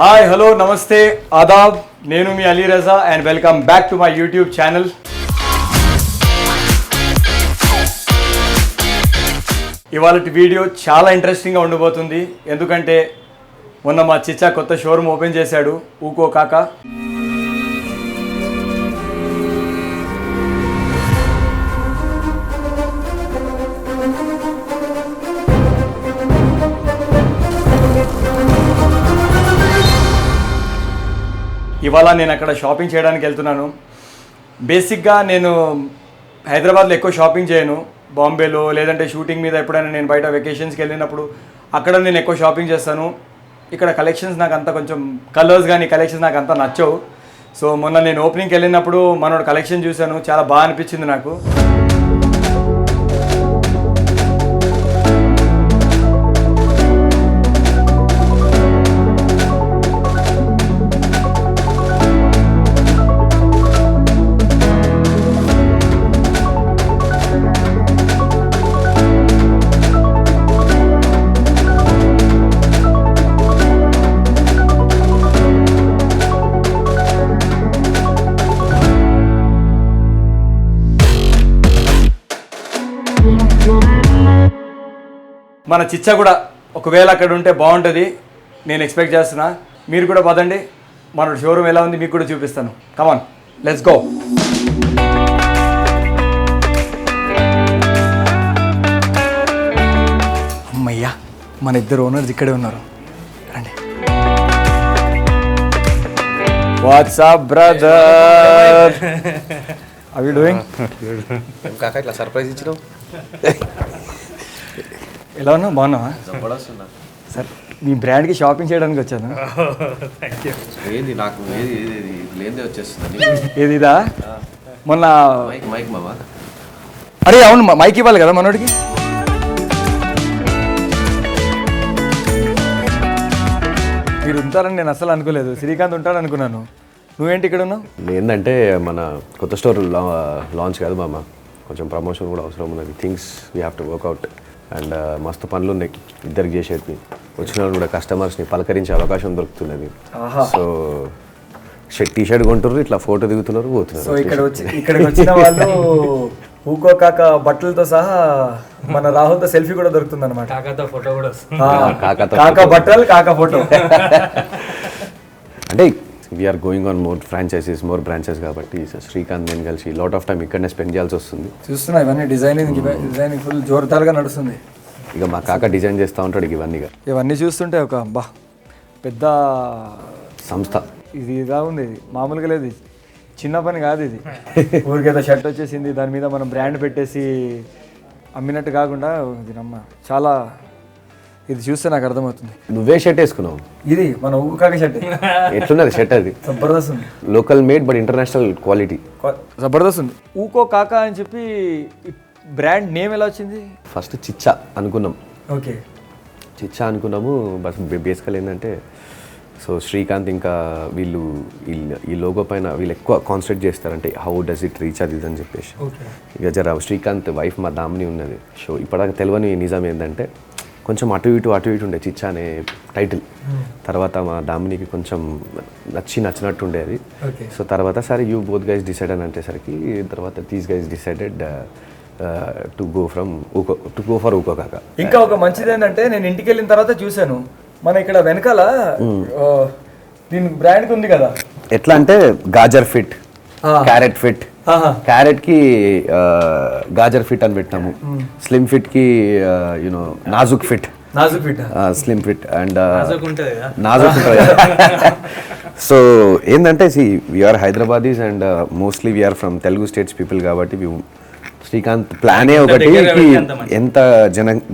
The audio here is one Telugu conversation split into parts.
హాయ్ హలో నమస్తే ఆదాబ్, నేను మీ Ali Raza and welcome back to my YouTube channel. ఇవాళ వీడియో చాలా ఇంట్రెస్టింగ్గా ఉండబోతుంది. ఎందుకంటే మొన్న మా చిచ్చా కొత్త షోరూమ్ ఓపెన్ చేశాడు, ఊకో కాకా. ఇవాళ నేను అక్కడ షాపింగ్ చేయడానికి వెళ్తున్నాను. బేసిక్గా నేను హైదరాబాద్లో ఎక్కువ షాపింగ్ చేయను. బాంబేలో లేదంటే షూటింగ్ మీద ఎప్పుడైనా నేను బయట వెకేషన్స్కి వెళ్ళినప్పుడు అక్కడ నేను ఎక్కువ షాపింగ్ చేస్తాను. ఇక్కడ కలెక్షన్స్ నాకు అంత కొంచెం కలర్స్ కానీ కలెక్షన్స్ నాకు అంత నచ్చవు. సో మొన్న నేను ఓపెనింగ్కి వెళ్ళినప్పుడు మనోడు కలెక్షన్ చూశాను, చాలా బాగా అనిపించింది నాకు. మన చిచ్చా కూడా ఒకవేళ అక్కడ ఉంటే బాగుంటుంది, నేను ఎక్స్పెక్ట్ చేస్తున్నా. మీరు కూడా పదండి, మన షోరూమ్ ఎలా ఉంది మీకు కూడా చూపిస్తాను. కమాన్, లెట్స్ గో. అమ్మయ్యా, మన ఇద్దరు ఓనర్స్ ఇక్కడే ఉన్నారు. రండి. WhatsApp brother, how you doing? కాకా ఇట్లా సర్ప్రైజ్ ఇచ్చినావు. ఎలా ఉన్నావు? బాగున్నావా? సార్, మీ బ్రాండ్కి షాపింగ్ చేయడానికి వచ్చాను. ఏంది నాకు లేదే వచ్చేస్తుంది. ఏది ఇదా? మొన్న మైక్ మావా. అరే అవును, మైక్ ఇవ్వాలి కదా మనోడికి. మీరు ఉంటారని నేను అసలు అనుకోలేదు. శ్రీకాంత్ ఉంటాడు అనుకున్నాను. నువ్వేంటి ఇక్కడ ఉన్నావు? ఏంటంటే మన కొత్త స్టోర్ లాంచ్ కాదు మామ, కొంచెం ప్రమోషన్ కూడా అవసరం ఉన్నది. Things we have to work out and మస్తు పనులు ఉన్నాయి ఇద్దరికి చేసేది. వచ్చిన వాళ్ళు కూడా కస్టమర్స్ని పలకరించే అవకాశం దొరుకుతున్నది. సో టీ షర్ట్ కొంటున్నారు, ఇట్లా ఫోటో దిగుతున్నారు, పోతున్నారు. సో ఇక్కడికి వచ్చిన వాళ్ళు ఊకో కాక బట్టలతో సహా మన రాహుల్తో సెల్ఫీ కూడా దొరుకుతుంది అనమాట. కాకాతో ఫోటో కూడా కాకా బట్టలు కాకా ఫోటో. అంటే we are going on more franchises, more branches కాబట్టి శ్రీకాంత్ నేను కలిసి లాట్ ఆఫ్ టైం ఇక్కడనే స్పెండ్ చేయాల్సి వస్తుంది. చూస్తున్నా ఇవన్నీ డిజైనింగ్ ఫుల్ జోరుదారుగా నడుస్తుంది. ఇక మా కాక డిజైన్ చేస్తూ ఉంటాడు ఇవన్నీ చూస్తుంటే ఒక బా పెద్ద సంస్థ. ఇది ఇదా ఉంది, మామూలుగా లేదు. చిన్న పని కాదు ఇది. ఊరికేదో షర్ట్ వచ్చేసింది, దాని మీద మనం బ్రాండ్ పెట్టేసి అమ్మినట్టు కాకుండా ఇది నమ్మ చాలా, ఇది చూస్తే నాకు అర్థమవుతుంది. నువ్వే షర్ట్ వేసుకున్నావు? ఇది మన ఊకాక షర్ట్. ఎట్లున్నది షర్ట్? అది జబర్దస్త్ ఉంది, local made but international quality, Jabardasth ఉంది. ఊకో కాకా అని చెప్పి బ్రాండ్ నేమ్ ఎలా వచ్చింది? ఫస్ట్ చిచ్చా అనుకున్నాం. ఓకే, చిచ్చా అనుకున్నాము. బస్ బేసికల్ ఏంటంటే సో శ్రీకాంత్ ఇంకా వీళ్ళు ఈ లోగో పైన వీళ్ళు ఎక్కువ కాన్సన్ట్రేట్ చేస్తారంటే హౌ డస్ ఇట్ రీచ్ అది అని చెప్పేసి. ఇక జర శ్రీకాంత్ వైఫ్ మా దామిని ఉన్నది. సో ఇప్పటిదాకా తెలియని నిజం ఏంటంటే కొంచెం అటు ఇటు ఉండే చిచ్చా అనే టైటిల్. తర్వాత మా దామినికి కొంచెం నచ్చినట్టు ఉండే అది. సో తర్వాత సరే యూ బోత్ గైస్ డిసైడ్ అని అంటేసరికి తర్వాత these guys decided to go for ఊకో కాక. ఇంకా ఒక మంచిది ఏంటంటే నేను ఇంటికి వెళ్ళిన తర్వాత చూశాను, మన ఇక్కడ వెనకాల దీని బ్రాండ్ ఉంది కదా. ఎట్లా అంటే గాజర్ ఫిట్, క్యారెట్ ఫిట్. క్యారెట్ కి గాజర్ ఫిట్ అని పెట్టాము. స్లిమ్ ఫిట్ కి యునో నాజుక్ ఫిట్, స్లిమ్ ఫిట్ అండ్ నాజుక్ ఉంటుంది. సో ఏంటంటే we are Hyderabadis and mostly we are from Telugu states people కాబట్టి శ్రీకాంత్ ప్లానే ఒకటి ఎంత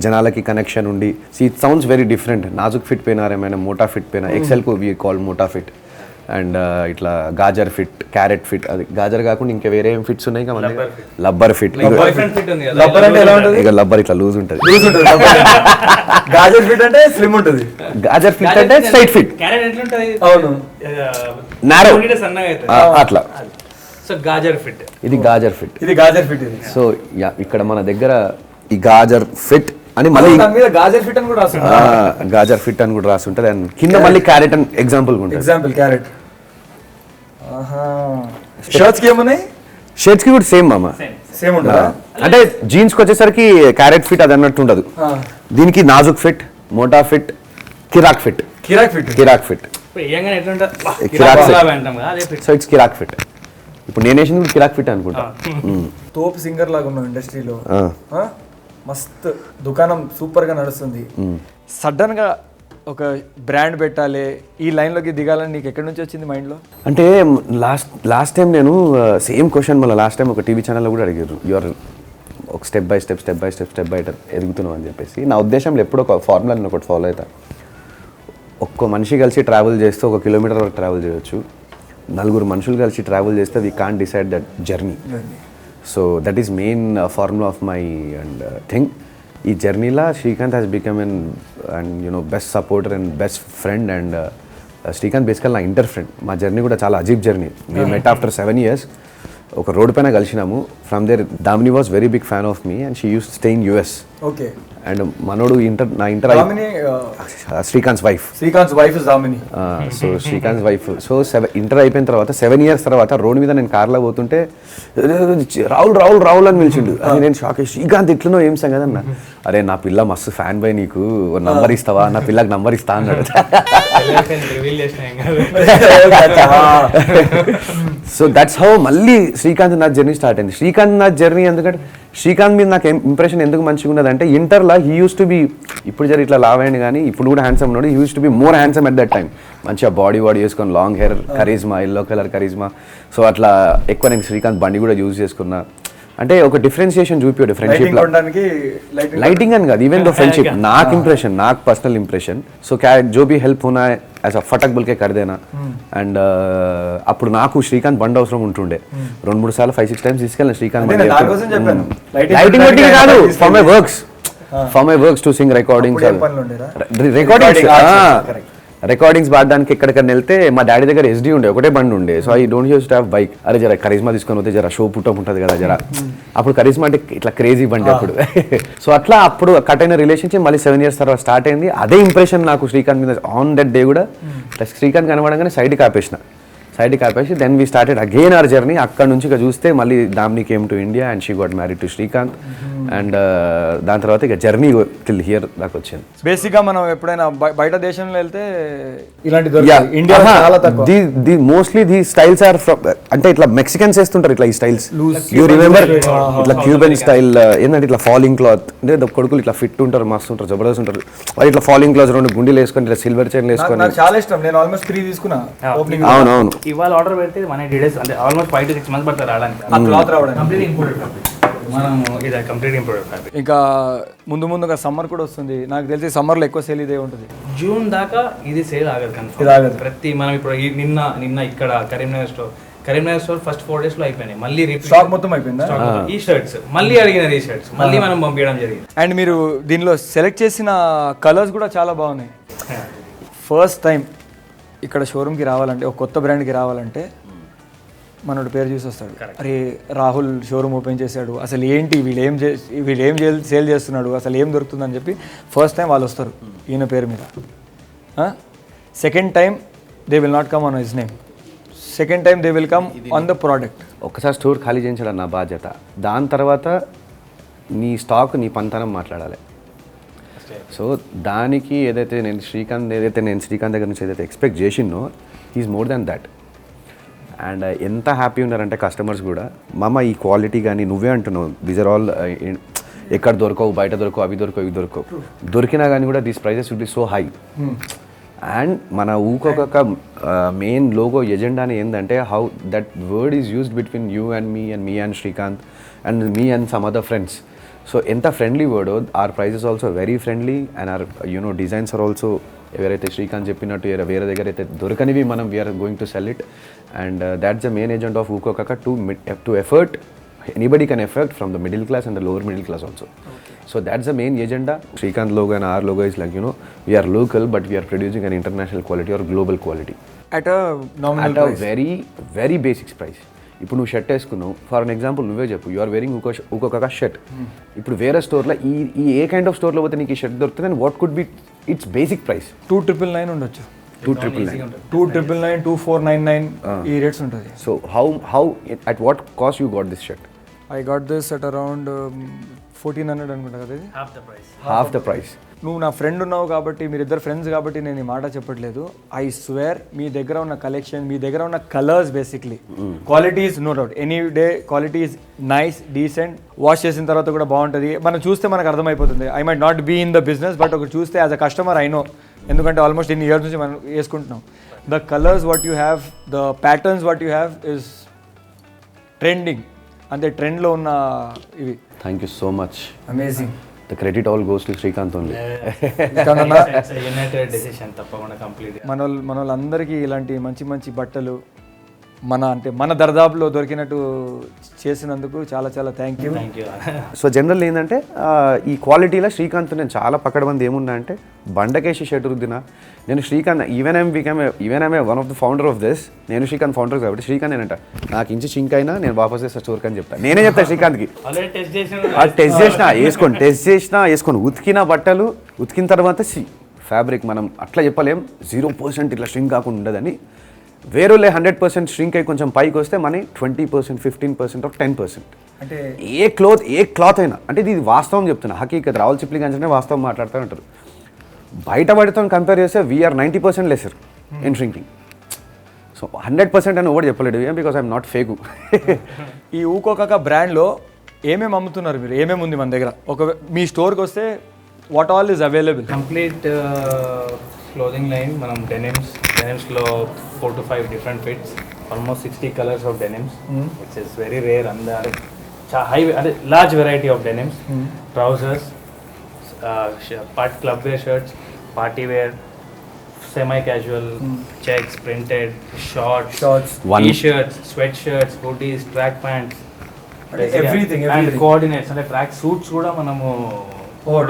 జనాలకి కనెక్షన్ ఉండి. It sounds very different. నాజుక్ ఫిట్ పోయినారు, ఏమైనా మోటా ఫిట్ పోయినా, ఎక్సెల్ కు వీ కాల్ మోటా ఫిట్ అండ్ ఇట్లా గాజర్ ఫిట్, క్యారెట్ ఫిట్. అది గాజర్ కాకుండా ఇంకా వేరే ఏం ఫిట్స్ ఉన్నాయి కదా, లబ్బర్ ఫిట్. ఇక లబ్బర్ ఇట్లా లూజ్ ఉంటుంది, గాజర్ ఫిట్ అంటే స్లిమ్ ఉంటుంది, గాజర్ ఫిట్ అంటే స్ట్రైట్ ఫిట్, నారో అట్లా. సో గాజర్ ఫిట్, ఇది గాజర్ ఫిట్, ఇది గాజర్ ఫిట్. సో ఇక్కడ మన దగ్గర ఈ గాజర్ ఫిట్, అని మళ్ళీ దాని మీద గాజర్ ఫిట్ అని కూడా రాస్తుంది. గాజర్ ఫిట్ అని కూడా రాసి ఉంటుంది. అండ్ కింద మళ్ళీ క్యారెట్ అని ఎగ్జాంపుల్ ఉంటుంది. Example carrot. షర్ట్స్ కి ఏమున్నాయి? షర్ట్స్ కి కూడా సేమ్ మామ, సేమ్ ఉంటుందా? అంటే జీన్స్ కి వచ్చేసరికి క్యారెట్ ఫిట్ అది అన్నట్టు ఉండదు. దీనికి నాజుక్ ఫిట్, మోటా ఫిట్, కిరాక్ ఫిట్. కిరాక్ ఫిట్. కిరాక్ ఫిట్. కిరాక్ ఫిట్. సో ఇట్స్ కిరాక్ ఫిట్. ఇప్పుడు నేను వేసింది కూడా కిరాక్ ఫిట్ అనుకుంటా. తోపు సింగర్ లాగా ఉన్నావు ఇండస్ట్రీలో. మస్త్ దుకాణం సూపర్ గా నడుస్తుంది. సడన్ గా ఒక బ్రాండ్ పెట్టాలి, ఈ లైన్లోకి దిగాలని నీకు ఎక్కడి నుంచి వచ్చింది మైండ్లో? అంటే లాస్ట్ టైం నేను సేమ్ క్వశ్చన్ మళ్ళీ లాస్ట్ టైం ఒక టీవీ ఛానల్లో కూడా అడిగారు. యూఆర్ ఒక స్టెప్ బై స్టెప్ ఎదుగుతున్నావు అని చెప్పేసి. నా ఉద్దేశంలో ఎప్పుడు ఒక ఫార్ములాని ఒకటి ఫాలో అవుతా. ఒక్క మనిషి కలిసి ట్రావెల్ చేస్తే 1 కిలోమీటర్ వరకు ట్రావెల్ చేయొచ్చు. 4 మనుషులు కలిసి ట్రావెల్ చేస్తే we can't decide that journey. So that is main formula of my and thing. ఈ జర్నీలో Srikanth has become and you know best supporter and best friend. And Srikanth basically నా ఇంటర్ ఫ్రెండ్. మా జర్నీ కూడా చాలా అజీబ్ journey. We met after 7 years. ఒక రోడ్ పైన కలిసినాము. From there Damini was very big fan of me and she uses stay in US. Okay. And మనోడు నా inter Srikanth wife. Srikanth wife is Damini. So Srikanth wife. So inter అయిపోయిన తర్వాత 7 years తర్వాత రోడ్ మీద నేను కార్లో పోతుంటే రాహుల్ అని పిలిచిండు. అది నేను షాక్ అయ్యి, శ్రీకాంత్ ఇట్లనో ఏం సంగతి అన్న. అరే నా పిల్ల మస్తు ఫ్యాన్ బై, నీకు నంబర్ ఇస్తావా? నా పిల్లకి నంబర్ ఇస్తా అన్నాడు. సో దట్స్ హౌ మళ్ళీ శ్రీకాంత్ నాథ్ జర్నీ స్టార్ట్ అయింది. శ్రీకాంత్ నాథ్ జర్నీ ఎందుకంటే శ్రీకాంత్ మీద నాకు ఇంప్రెషన్ ఎందుకు మంచిగా ఉన్నది అంటే, ఇంటర్లో హీ యూస్ టు బి, ఇప్పుడు జర ఇట్లా లావ్ అయ్యింది కానీ ఇప్పుడు కూడా హ్యాండ్సమ్ ఉన్నాడు. He used to be more handsome at that time. మంచిగా బాడీ వేసుకొని long hair, Karizma, yellow colour Karizma. So అట్లా ఎక్కువ నేను శ్రీకాంత్ బండి కూడా యూజ్ చేసుకున్నా. అంటే ఒక డిఫరెన్షియేషన్ చూపించాడు ఫ్రెండ్షిప్ లో. లైటింగ్ అని కాదు, ఈవెన్ దో ఫ్రెండ్షిప్. నాకు ఇంప్రెషన్, నాకు personal impression. So Joe be help హోనా as a ఫటక్ బుల్కే కర్దేనా. And అప్పుడు నాకు శ్రీకాంత్ బండి అవసరం ఉంటుండే. 2-3 సార్లు 5-6 times తీసుకెళ్ళిన శ్రీకాంత్. లైటింగ్ బట్టి కాదు, for my works to sing recordings పాడడానికి ఎక్కడికన్నా వెళ్తే మా డాడీ దగ్గర SD ఉండే, ఒకటే బండి ఉండే. So I don't use to have bike. అరే జర కరిజ్మా తీసుకొని పోతే జర షో పుట్టప్ ఉంటుంది కదా జర. అప్పుడు కరిజ్మా అంటే ఇట్లా క్రేజీ బండి అప్పుడు. సో అట్లా అప్పుడు కట్ అయిన రిలేషన్షిప్ మళ్ళీ 7 years తర్వాత స్టార్ట్ అయింది. అదే ఇంప్రెషన్ నాకు శ్రీకాంత్ మీద ఆన్ దట్ డే కూడా. శ్రీకాంత్ కనబడంగానే సైడ్కి ఆపేసి then we started again our journey. అక్కడ నుంచి ఇక చూస్తే మళ్ళీ Damini came to India and she got married to Srikanth. And దాని తర్వాత ఇక జర్నీ టిల్ హియర్ దాకా వచ్చింది. బేసిక్గా మనం ఎప్పుడైనా బయట దేశంలో వెళ్తే ఇలాంటి మోస్ట్లీ ది స్టైల్స్ ఆర్ అంటే ఇట్లా మెక్సికన్స్ వేస్తుంటారు ఇట్లా ఈ స్టైల్స్. యూ రిమెంబర్ ఇట్లా క్యూబన్ స్టైల్ ఏంటంటే ఇట్లా ఫాలింగ్ క్లాత్. అంటే కొడుకులు ఇట్లా ఫిట్ ఉంటారు, మస్తు ఉంటారు, జబర్దస్త్ ఉంటారు. వాళ్ళు ఇట్లా ఫాలింగ్ క్లాత్ 2 గుండీలు వేసుకొని ఇట్లా సిల్వర్ చైన్లు వేసుకొని. చాలా ఇష్టం. నేను ఆల్మోస్ట్ 3 తీసుకున్నా. అవునవును. ఇవాళ ఆర్డర్ పెడితే 180 days, అంటే ఆల్మోస్ట్ 5 to 6 months పడుతుంది రావడానికి. ఆ క్లాత్ రావడానికి. Complete imported fabric. మనం ఇది కంప్లీట్ ఇంపోర్టెడ్ ఫ్యాబ్రిక్. ఇంకా ముందుగా సమ్మర్ కూడా వస్తుంది. నాకు తెలిసి సమ్మర్లో ఎక్కువ సేల్ ఇదే ఉంటుంది. జూన్ దాకా ఇది సేల్ ఆగదు కన్ఫర్మ్. ప్రతి మనం ఇప్పుడు నిన్న ఇక్కడ కరీంనగర్ స్టోర్ ఫస్ట్ 4 days లో అయిపోయినాయి. మళ్ళీ స్టాక్ మొత్తం అయిపోయిందా? ఈ షర్ట్స్ మళ్ళీ అడిగినారు, ఈ షర్ట్స్ మళ్ళీ మనం పంపించడం జరిగింది. అండ్ మీరు దీనిలో సెలెక్ట్ చేసిన కలర్స్ కూడా చాలా బాగున్నాయి. ఫస్ట్ టైం ఇక్కడ షోరూమ్కి రావాలంటే, ఒక కొత్త బ్రాండ్కి రావాలంటే మనోడు పేరు చూసి వస్తాడు. అరే రాహుల్ షోరూమ్ ఓపెన్ చేశాడు, అసలు ఏంటి వీళ్ళు ఏం సేల్ చేస్తున్నాడు, అసలు ఏం దొరుకుతుందని చెప్పి ఫస్ట్ టైం వాళ్ళు వస్తారు ఈయన పేరు మీద. Second time they will not come on his name. Second time they will come on the product. ఒకసారి స్టోర్ ఖాళీ చేయించడం నా బాధ్యత. దాని తర్వాత నీ స్టాక్, నీ పంతనం మాట్లాడాలి. సో దానికి ఏదైతే నేను శ్రీకాంత్ దగ్గర నుంచి ఏదైతే expect చేసినో, he's more than that. And ఎంత హ్యాపీ ఉన్నారంటే కస్టమర్స్ కూడా, మామ ఈ క్వాలిటీ కానీ నువ్వే అంటున్నావు, దీస్ ఆర్ ఆల్ ఎక్కడ దొరకవు, బయట దొరకవు, అవి దొరకవు, ఇవి దొరకవు. దొరికినా కానీ కూడా these prices will be so high. And మన ఊకొక మెయిన్ లోగో ఎజెండాని ఏంటంటే, how that word is used between you and me and Srikanth and me and some other friends. So ఎంత friendly word. Are prices also very friendly and are designs are also ఎవరైతే శ్రీకాంత్ చెప్పినట్టు వేరే దగ్గర అయితే దొరకనివి మనం we are going to sell it. And that's the main agent of ఊకోక to effort. Anybody can effort from the middle class and the lower middle class also. So that's the main agenda. Shrikant logo and our logo is like, we are local but we are producing an international quality or global quality. At a nominal price. Very, very basic price. ఇప్పుడు నువ్వు షర్ట్ వేసుకున్నావు, ఫర్ అన్ ఎగ్జాంపుల్ నువ్వే చెప్పు, యు ఆర్ వేరింగ్ ఇంకొక షర్ట్. ఇప్పుడు వేరే స్టోర్లో ఈ ఏ కైండ్ ఆఫ్ స్టోర్లో పోతే నీకు ఈ షర్ట్ దొరుకుతుంది and what could be it's basic price? 2,999 ఉండొచ్చు, 2,999. 2,999, 2,499 ఈ రేట్స్ ఉంటుంది. So how at what cost you got this shirt? I got this at around 1,400 అనుకుంటా కదా ఇది. Half the price. నువ్వు నా ఫ్రెండ్ ఉన్నావు కాబట్టి, మీరిద్దరు ఫ్రెండ్స్ కాబట్టి నేను ఈ మాట చెప్పట్లేదు. ఐ స్వేర్ మీ దగ్గర ఉన్న కలెక్షన్, మీ దగ్గర ఉన్న colours basically quality is no doubt, any day quality is nice, decent. Wash చేసిన తర్వాత కూడా బాగుంటుంది. మనం చూస్తే మనకు అర్థమైపోతుంది. I might not be in the business, but ఒక చూస్తే as a customer I know, ఎందుకంటే ఆల్మోస్ట్ ఇన్ని ఇయర్స్ నుంచి మనం వేసుకుంటున్నాం. The colours what you have, the patterns what you have is trending, అంటే ట్రెండ్లో ఉన్న ఇవి. Thank you so much. Amazing. The credit all goes to Srikanth only. United decision తప్పకుండా కంప్లీట్. మన వాళ్ళందరికీ ఇలాంటి మంచి మంచి బట్టలు మన దర్దాపులో దొరికినట్టు చేసినందుకు చాలా చాలా థ్యాంక్ యూ. సో జనరల్ ఏంటంటే ఈ క్వాలిటీలో శ్రీకాంత్ నేను చాలా పక్కడమంది ఏమున్నా అంటే బండకేసి షర్ట్ రుద్దిన నేను Srikanth even I'm one of the founder of this. నేను శ్రీకాంత్ ఫౌండర్ కాబట్టి శ్రీకాంత్ నేనంట నాకు ఇంచి చింక్ అయినా నేను వాపస్ చేస్తా స్టోర్కి అని చెప్తాను. నేనే చెప్తాను శ్రీకాంత్కి, టెస్ట్ చేసినా వేసుకోండి. ఉతికిన బట్టలు ఉతికిన తర్వాత ఫ్యాబ్రిక్ మనం అట్లా చెప్పలేం 0% ఇట్లా స్ట్రింక్ కాకుండా ఉండదని. వేరేలే 100% స్ట్రింక్ అయ్యి కొంచెం పైకి వస్తే మనీ 20%, 15% or 10%. అంటే ఏ క్లాత్ అయినా, అంటే ఇది వాస్తవం చెప్తున్నా, హకీకత్. రావుల్ చిప్లింగ్ అంటే వాస్తవం మాట్లాడుతూ ఉంటారు. బయట వాటితో కంపేర్ చేస్తే we are 90% lesser in shrinking. So 100% అని కూడా చెప్పలేడు, బికాస్ ఐఎమ్ నాట్ ఫేకు. ఈ ఊకోక బ్రాండ్లో ఏమేమి అమ్ముతున్నారు మీరు? ఏమేమి ఉంది మన దగ్గర? మీ స్టోర్కి వస్తే what all is available? Complete clothing line. మనం డెనిమ్స్లో 4 to 5 different fits, almost 60 colours of denims, which is very rare. అంటే large variety of denims, trousers, club wear shirts, party wear, semi casual, checks, printed, shorts, T shirts, sweat shirts, hoodies, track pants, everything. And coordinates అంటే ట్రాక్ సూట్స్ కూడా మనము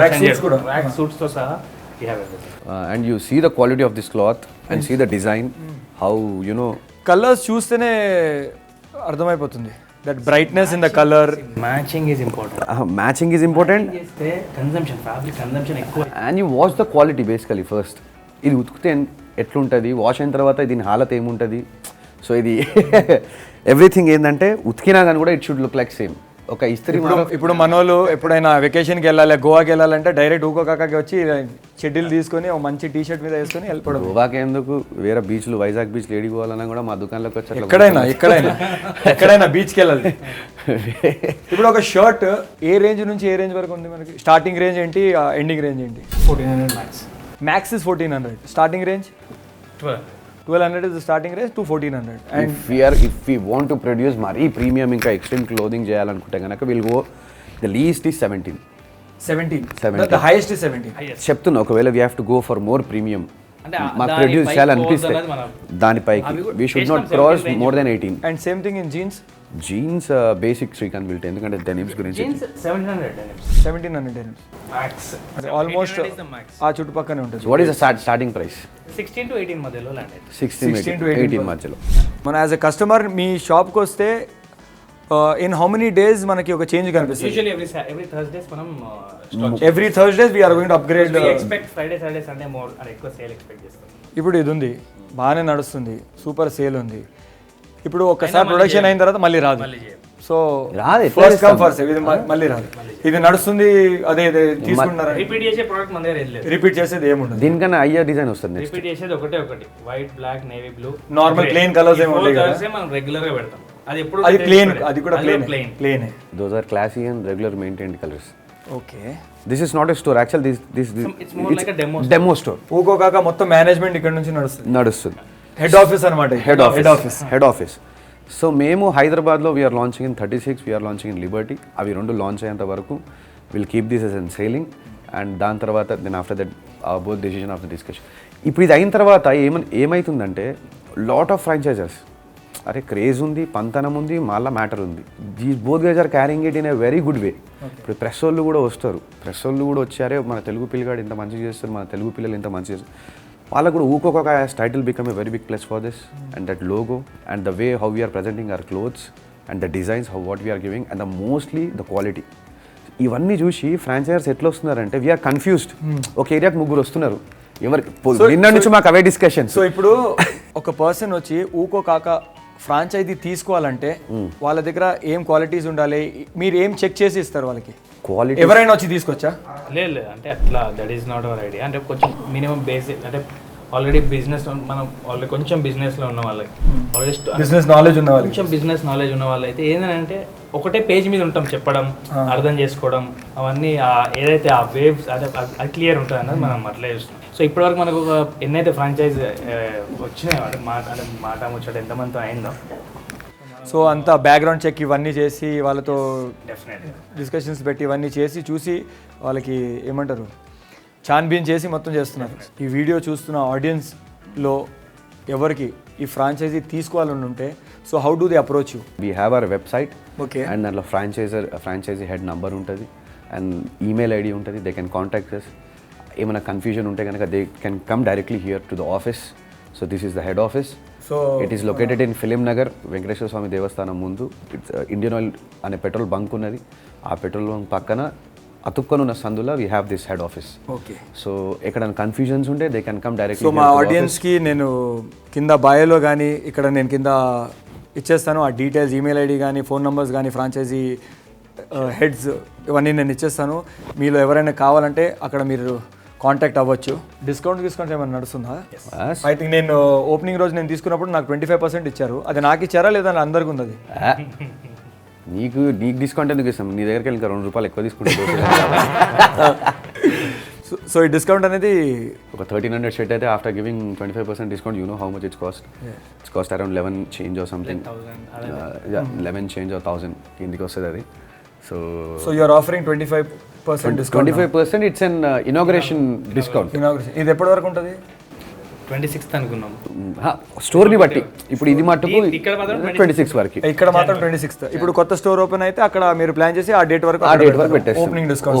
ట్రాక్ సూట్స్ తో సహా we have everything. And you see the quality of this cloth and see the design, how you know. Colours చూస్తేనే అర్థమైపోతుంది, that brightness in the colour. Matching is important. Matching is important. చేస్తే కన్సంప్షన్, ఫ్యాబ్రిక్ కన్సంప్షన్ ఎక్కువ. And you watch the quality basically first. ఇది ఉతికితే ఎట్లుంటుంది, వాష్ అయిన తర్వాత దీని హాలత్ ఏముంటుంది. సో ఇది ఎవ్రీథింగ్ ఏంటంటే ఉతికినా కానీ కూడా it should look like same. ఒక ఇస్త్రీ. ఇప్పుడు మనోళ్ళు ఎప్పుడైనా వెకేషన్కి వెళ్ళాలి, గోవాకి వెళ్ళాలంటే డైరెక్ట్ ఊకోకాకి వచ్చి షెడ్యూల్ తీసుకొని ఒక మంచి టీ షర్ట్ మీద వేసుకొని వెళ్ళిపోవడం. గోవాకి ఎందుకు, వేరే బీచ్లు, వైజాగ్ బీచ్ ఏడికి పోవాలన్నా కూడా మా దుకాణంలోకి వచ్చి ఎక్కడైనా బీచ్కి వెళ్ళాలి. ఇప్పుడు ఒక షర్ట్ ఏ రేంజ్ నుంచి ఏ రేంజ్ వరకు ఉంది మనకి? స్టార్టింగ్ రేంజ్ ఏంటి, ఎండింగ్ రేంజ్ ఏంటి? 1400 max. Max is 1400, starting range 1200 is the starting range to 1400. And if we want to produce mari premium ఇంకా extreme clothing చేయాలనుకుంటే కనుక we'll go, the least is 17. The highest is 17. చెప్తున్నా, ఒకవేళ we have to go for more premium, అంటే మాకు produce చేయాలనిపిస్తే దానిపైకి we should not cross more than 18. And same thing in jeans. Jeans basic Srikanth built, ఎందుకంటే డెనిమ్స్ గురించి. Jeans 700 denims. 1700 denims. Max. Almost 1800 is the max. ఆ చుట్టుపక్కనే ఉంటుంది. What is the starting price? 16 to 18 మధ్యలో ల్యాండ్ అయింది. 16 to 18 మధ్యలో. మన యాజ్ ఎ కస్టమర్ మీ షాప్కి వస్తే ఇన్ హౌ మెనీ డేస్ మనకి ఒక చేంజ్ కనిపిస్తుంది? Usually every Thursdays మనం every Thursdays we are going to upgrade. we expect Friday, Saturday, Sunday more and ఎక్కువ సేల్ ఎక్స్పెక్ట్ చేస్తాం. ఇప్పుడు ఇది ఉంది, బాగానే నడుస్తుంది, సూపర్ సేల్ ఉంది. ఇప్పుడు ఒకసారి ప్రొడక్షన్ అయిన తర్వాత మళ్ళీ రాదు. సో రాదు, ఫస్ట్ కమ్ ఫస్ట్ ఇది మళ్ళీ రాదు. ఇది నడుస్తుంది, అదే తీసుకుంటారా? రిపీట్ చేసే ప్రోడక్ట్ మన దగ్గర లేదు. రిపీట్ చేసేది ఏముండదు. దీనికన్నా అయ్యే డిజైన్ వస్తుంది. రిపీట్ చేసేది ఒకటి white, black, navy blue, normal plain colours ఏమో ఉంటాయి కదా, మనం రెగ్యులర్ గా పెడతాం. అది ఎప్పుడు అది ప్లెయిన్, అది కూడా plain. Those are classy and regular maintained colors. Okay, This is not a store. Actually, this it's more like a demo store. ఊకోకాక మొత్తం మేనేజ్మెంట్ ఇక్కడ నుంచి నడుస్తుంది. హెడ్ ఆఫీస్ అనమాట. Head office. సో మేము హైదరాబాద్లో we are launching in 36, we are launching in Liberty. అవి రెండు లాంచ్ అయ్యేంత వరకు will keep this as and selling. And దాని తర్వాత then after that both decision of the discussion. ఇప్పుడు ఇది అయిన తర్వాత ఏమవుతుందంటే లాట్ ఆఫ్ ఫ్రాంచైజర్స్, అరే క్రేజ్ ఉంది, పంతనం ఉంది, మళ్ళీ మ్యాటర్ ఉంది. These both guys are carrying it in a very good way. ఇప్పుడు ప్రెస్ వాళ్ళు కూడా వస్తారు, ప్రెస్ వాళ్ళు కూడా వచ్చారే మన తెలుగు పిల్లగాడు ఇంత మంచిగా చేస్తారు, మన తెలుగు పిల్లలు ఇంత మంచిగా చేస్తారు. వాళ్ళకు కూడా ఊకొక title become a very big plus for this and that logo and the way how we are presenting hour clothes and the designs how what we are giving and the mostly the quality. ఇవన్నీ చూసి ఫ్రాంచైజర్స్ ఎట్లా వస్తున్నారంటే వీఆర్ కన్ఫ్యూజ్డ్. ఒక ఏరియాకి 3 వస్తున్నారు, ఎవరికి నిన్న నుంచి మాకు అవే డిస్కషన్. సో ఇప్పుడు ఒక పర్సన్ వచ్చి ఊకో కాక ఫ్రాంచైజీ తీసుకోవాలంటే వాళ్ళ దగ్గర ఏం క్వాలిటీస్ ఉండాలి, మీరు ఏం చెక్ చేసి ఇస్తారు వాళ్ళకి? క్వాలిటీ ఎవరైనా వచ్చి తీసుకొచ్చా? లేదు అంటే అట్లా that is not our idea. అంటే కొంచెం మినిమం బేసిక్ అంటే ఆల్రెడీ బిజినెస్ మనం ఆల్రెడీ కొంచెం బిజినెస్లో ఉన్న వాళ్ళకి ఆల్రెడీ బిజినెస్ నాలెడ్జ్ ఉన్న వాళ్ళకి కొంచెం బిజినెస్ నాలెడ్జ్ ఉన్న వాళ్ళు అయితే ఏంటంటే ఒకటే పేజ్ మీద ఉంటాం, చెప్పడం, అర్థం చేసుకోవడం, అవన్నీ ఏదైతే ఆ వేవ్స్ అది క్లియర్ ఉంటుంది అన్నది మనం అట్లే చూస్తాం. సో ఇప్పటివరకు మనకు ఒక ఎన్నైతే ఫ్రాంచైజ్ వచ్చినాయో అంటే మాట ముచ్చట ఎంతమందితో అయిందో, సో అంతా బ్యాక్గ్రౌండ్ చెక్ ఇవన్నీ చేసి వాళ్ళతో డెఫినెట్గా డిస్కషన్స్ పెట్టి ఇవన్నీ చేసి చూసి వాళ్ళకి ఏమంటారు ఛాన్బీన్ చేసి మొత్తం చేస్తున్నారు. ఈ వీడియో చూస్తున్న ఆడియన్స్లో ఎవరికి ఈ ఫ్రాంచైజీ తీసుకోవాలని ఉంటే so how do they approach you? We have our website okay, and దాంట్లో ఫ్రాంచైజీ హెడ్ నంబర్ ఉంటుంది అండ్ ఈమెయిల్ ఐడి ఉంటుంది. They can contact us. ఏమైనా కన్ఫ్యూజన్ ఉంటే కనుక they can come directly here to the office. So this is the head office. So it is located in film Nagar, Venkateswara స్వామి దేవస్థానం ముందు. ఇట్స్ ఇండియన్ ఆయిల్ అనే పెట్రోల్ బంక్ ఉన్నది. ఆ పెట్రోల్ బంక్ పక్కన అతుక్కొని ఉన్న సందులో we have this head office. Okay, so ఎక్కడైనా కన్ఫ్యూజన్స్ ఉంటే they can come directly. So మా ఆడియన్స్కి నేను కింద బయోలో కానీ ఇక్కడ నేను కింద ఇచ్చేస్తాను ఆ డీటెయిల్స్, ఈమెయిల్ ఐడి కానీ ఫోన్ నెంబర్స్ కానీ ఫ్రాంచైజీ హెడ్స్ ఇవన్నీ నేను ఇచ్చేస్తాను. మీలో ఎవరైనా కావాలంటే అక్కడ మీరు కాంటాక్ట్ అవ్వచ్చు. డిస్కౌంట్ ఏమైనా నడుస్తుందా? ఐ థింక్ నేను ఓపెనింగ్ రోజు నేను తీసుకున్నప్పుడు నాకు 25% ఇచ్చారు. అది నాకు ఇచ్చారా లేదా అందరికి ఉంది? అది నీకు డిస్కౌంట్ ఎందుకు ఇస్తాం? నీ దగ్గరికి ఇంకా ₹2 ఎక్కువ తీసుకుంటాం. సో ఈ డిస్కౌంట్ అనేది ఒక 1300 షర్ట్ అయితే after giving 25% discount, you know how much it's cost. It's cost around 11 change or something. 11 change or 1000 కిందికి వస్తుంది అది. So you are offering 25% discount. 25% it's an inauguration discount. ఇది ఎప్పటి వరకు ఉంటుంది? 26th అనుకున్నాం స్టోర్ని బట్టి. ఇప్పుడు ఇది మట్టుకు ఇక్కడ మాత్రం 26 వరకు. ఇక్కడ మాత్రం 26th. ఇప్పుడు కొత్త స్టోర్ ఓపెన్ అయితే అక్కడ మీరు ప్లాన్ చేసి ఆ డేట్ వరకు పెట్టేస్తాం. ఓపెనింగ్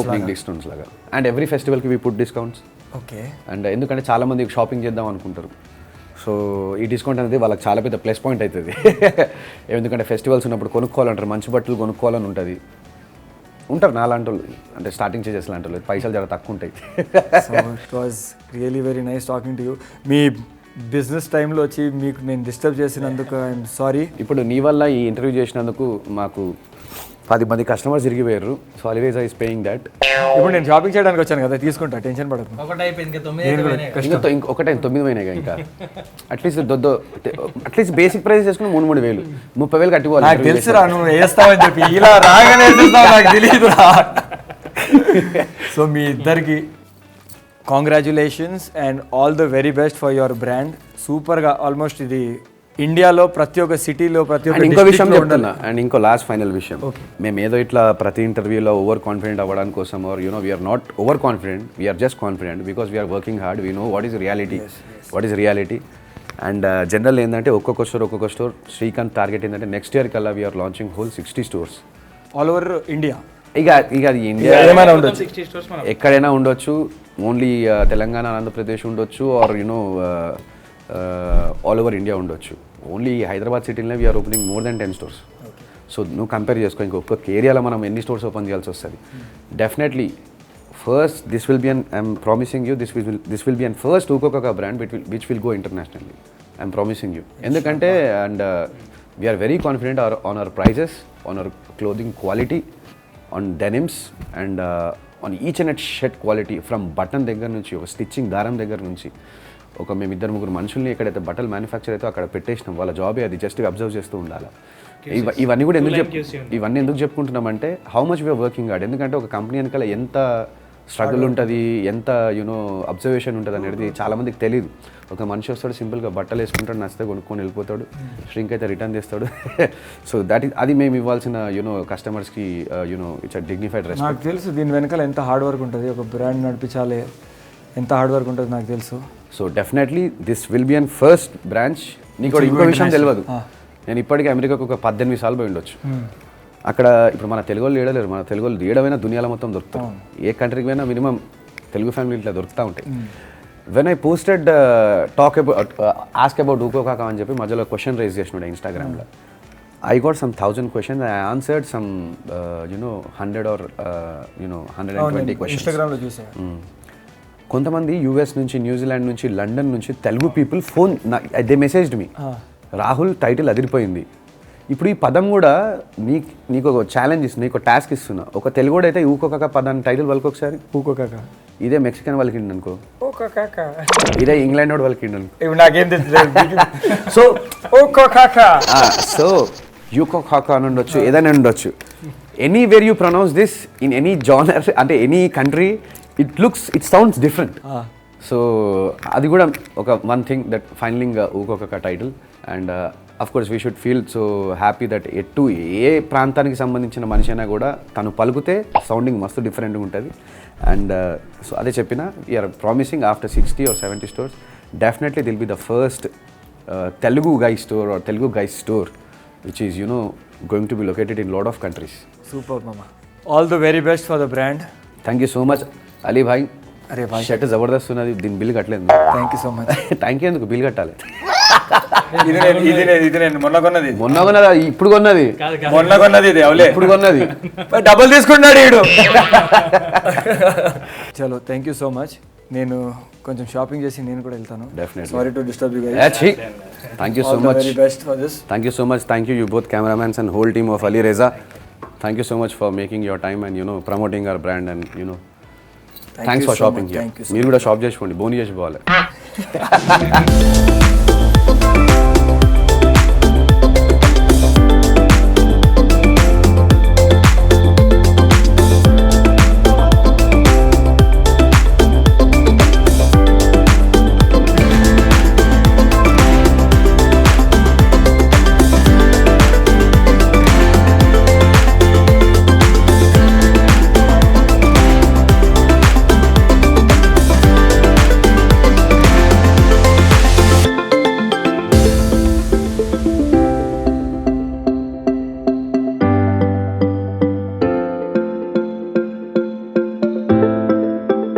డిస్కౌంట్స్ లాగా. అండ్ ఎవ్రీ ఫెస్టివల్కి we put discounts. Okay, and ఎందుకంటే చాలా మంది షాపింగ్ చేద్దాం అనుకుంటారు. సో ఈ డిస్కౌంట్ అనేది వాళ్ళకి చాలా పెద్ద ప్లస్ పాయింట్ అవుతుంది. ఎందుకంటే ఫెస్టివల్స్ ఉన్నప్పుడు కొనుక్కోవాలంటారు, మంచి బట్టలు కొనుక్కోవాలని ఉంటుంది. ఉంటారు నాలాంటి వాళ్ళు, అంటే స్టార్టింగ్ చేసేసి లాంటి వాళ్ళు, పైసలు జర తక్కువ ఉంటాయి. So it was really very nice talking to you. Me business టైంలో వచ్చి మీకు నేను డిస్టర్బ్ చేసినందుకు ఐఎమ్ సారీ. ఇప్పుడు నీ వల్ల ఈ ఇంటర్వ్యూ చేసినందుకు మాకు 10 మంది customers తిరిగిపోయారు. So always I spraying that. ఇప్పుడు నేను షాపింగ్ చేయడానికి వచ్చాను కదా, తీసుకుంటా, టెన్షన్ పడకు. ఒకటి అయిపోయింది, 9 ఇంకొకటే 9 అయినాయి ఇంకా. అట్లీస్ట్ బేసిక్ ప్రైస్ చేసుకుని 3,000 30,000 కట్టుకోవాలి. నాకు తెలుసురా నువ్వు వేస్తావని చెప్పి, ఇలా రాగానే వేసేస్తావు నాకు తెలియదురా. సో మీ ఇద్దరికి congratulations and all the very best for your brand. సూపర్గా ఆల్మోస్ట్ ఇది ఇండియాలో ప్రతి ఒక్క సిటీలో ప్రతి ఒక్క ఇంకో విషయం చెప్తున్నా. అండ్ ఇంకో లాస్ట్ ఫైనల్ విషయం, మేము ఏదో ఇట్లా ప్రతి ఇంటర్వ్యూలో ఓవర్ కాన్ఫిడెంట్ అవ్వడానికి కోసం or you know we are not over confident, we are just confident because we are working hard. We know what is reality. And general ఏంటంటే ఒక్కొక్క స్టోర్ శ్రీకాంత్ టార్గెట్ ఏంటంటే నెక్స్ట్ ఇయర్ కల్లా we are launching whole 60 stores all over India. ఇక అది ఇండియా ఏమైనా ఉండొచ్చు, 60 stores ఎక్కడైనా ఉండొచ్చు. ఓన్లీ తెలంగాణ, ఆంధ్రప్రదేశ్ ఉండొచ్చు, are you know all over India ఉండొచ్చు. ఓన్లీ హైదరాబాద్ సిటీలోనే we're opening more than 10 stores. So నువ్వు కంపేర్ చేసుకో, ఇంకొక ఏరియాలో మనం ఎన్ని స్టోర్స్ ఓపెన్ చేయాల్సి వస్తుంది. Definitely first this will be an I'm promising you this will be an first ఊకోక brand which will go internationally. I'm promising you. ఎందుకంటే and we are very confident on hour prices, on hour clothing quality, on denims and on each and at shirt quality. From button దగ్గర నుంచి, ఒక స్టిచ్చింగ్ దారం దగ్గర నుంచి, ఒక మేము 2-3 మనుషుల్ని ఎక్కడైతే బట్టలు మ్యానుఫ్యాక్చర్ అయితే అక్కడ పెట్టేసినాం. వాళ్ళ జాబే అది, జస్ట్ అబ్జర్వ్ చేస్తూ ఉండాలి. ఇవన్నీ కూడా ఎందుకు చెప్పుకుంటున్నామంటే how much we are working hard. ఎందుకంటే ఒక కంపెనీ వెనకాల ఎంత స్ట్రగుల్ ఉంటుంది, ఎంత యూనో అబ్జర్వేషన్ ఉంటుంది అనేది చాలా మందికి తెలియదు. ఒక మనిషి వస్తాడు, సింపుల్గా బట్టలు వేసుకుంటాడు, నచ్చితే కొనుక్కొని వెళ్ళిపోతాడు, ష్రింక్ అయితే రిటర్న్ చేస్తాడు. సో అది మేము ఇవ్వాల్సిన యూనో కస్టమర్స్కి you know it's a dignified respect. నాకు తెలుసు దీని వెనకాల ఎంత హార్డ్ వర్క్ ఉంటుంది, ఒక బ్రాండ్ నడిపించాలి, ఎంత హార్డ్ వర్క్ ఉంటుంది నాకు తెలుసు. So definitely this will be an first branch. నీకు ఇంకో విషయం తెలియదు, నేను ఇప్పటికీ అమెరికాకు ఒక 18 సార్లు పోయి ఉండొచ్చు. అక్కడ ఇప్పుడు మన తెలుగు వాళ్ళు ఏడలేరు, మన తెలుగు వాళ్ళు ఏడవైనా దునియాలో మొత్తం దొరుకుతాం. ఏ కంట్రీకి పోయినా మినిమం తెలుగు ఫ్యామిలీ ఇట్లా దొరుకుతూ ఉంటాయి. When I posted talk about ask about ఊకో కాకా అని చెప్పి మధ్యలో క్వశ్చన్ రైజ్ చేసినాడు ఇన్స్టాగ్రామ్లో. I got some 1,000 questions. I answered some, 100 or 120 questions. ఇన్స్టాగ్రామ్లో చూసా. కొంతమంది యూఎస్ నుంచి, న్యూజిలాండ్ నుంచి, లండన్ నుంచి Telugu people phone they messaged me, Rahul title అదిరిపోయింది. ఇప్పుడు ఈ పదం కూడా నీకు ఒక ఛాలెంజ్ ఇస్తున్నా, నీకు టాస్క్ ఇస్తున్నా. ఒక తెలుగుడు అయితే ఊకొక పదాన్ని టైటిల్ వాళ్ళకి ఒకసారి ఊకో కాక, ఇదే మెక్సికన్ వాళ్ళకి అనుకో, ఊకో కాక, ఇదే ఇంగ్లాండ్ వాడు వాళ్ళకి అనుకో. ఇప్పుడు నాకేం తెలుసు. సో ఊకో కాక, సో యూకో కాకా అని ఉండొచ్చు, ఏదైనా ఉండొచ్చు. Anywhere you pronounce this in any genre, అంటే any country, it sounds different. So అది కూడా ఒక one thing that ఫైనలింగ్ ఊకొక title. And of course we should feel so happy that ఏ ప్రాంతానికి సంబంధించిన మనిషి అయినా కూడా తను పలుకుతే సౌండింగ్ మస్తు డిఫరెంట్గా ఉంటుంది. అండ్ సో అదే చెప్పిన, we are promising after 60 or 70 stores definitely will be the first Telugu guy store or Telugu guy store which is going to be located in lot of countries. Super మామా. All the very best for the brand. Thank you so much Ali భాయ్. అరే భాయ్, షర్ట్ జబర్దస్త్ ఉన్నది, దీని బిల్ కట్టలేదు. Thank you so much. Thank you, ఎందుకు బిల్ కట్టాలి? ఇది నేను మొన్న కొన్నది. మొన్న కొన్నది, ఇప్పుడు కొన్నది, మొన్న కొన్నది, ఇది అవలే ఇప్పుడు కొన్నది. డబుల్ తీసుకున్నాడు వీడు. చలో, థ్యాంక్ యూ సో మచ్. నేను కొంచెం షాపింగ్ చేసి నేను కూడా వెళ్తాను. Definitely. Sorry to disturb you guys. Thank you so All the much. very best for this. Thank you so much. Thank you both cameramans and whole team of Ali Reza. Thank you so much for making your time and promoting our brand and thanks you for so shopping much. here. Thank you so మీరు కూడా షాప్ చేసుకోండి, బోని చేసి పోవాలి.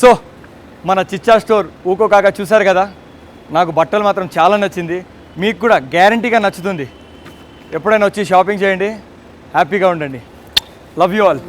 సో మన చిచ్చా స్టోర్ ఊకో కాక చూసారు కదా. నాకు బట్టలు మాత్రం చాలా నచ్చింది, మీకు కూడా గ్యారంటీగా నచ్చుతుంది. ఎప్పుడైనా వచ్చి షాపింగ్ చేయండి, హ్యాపీగా ఉండండి. Love you all.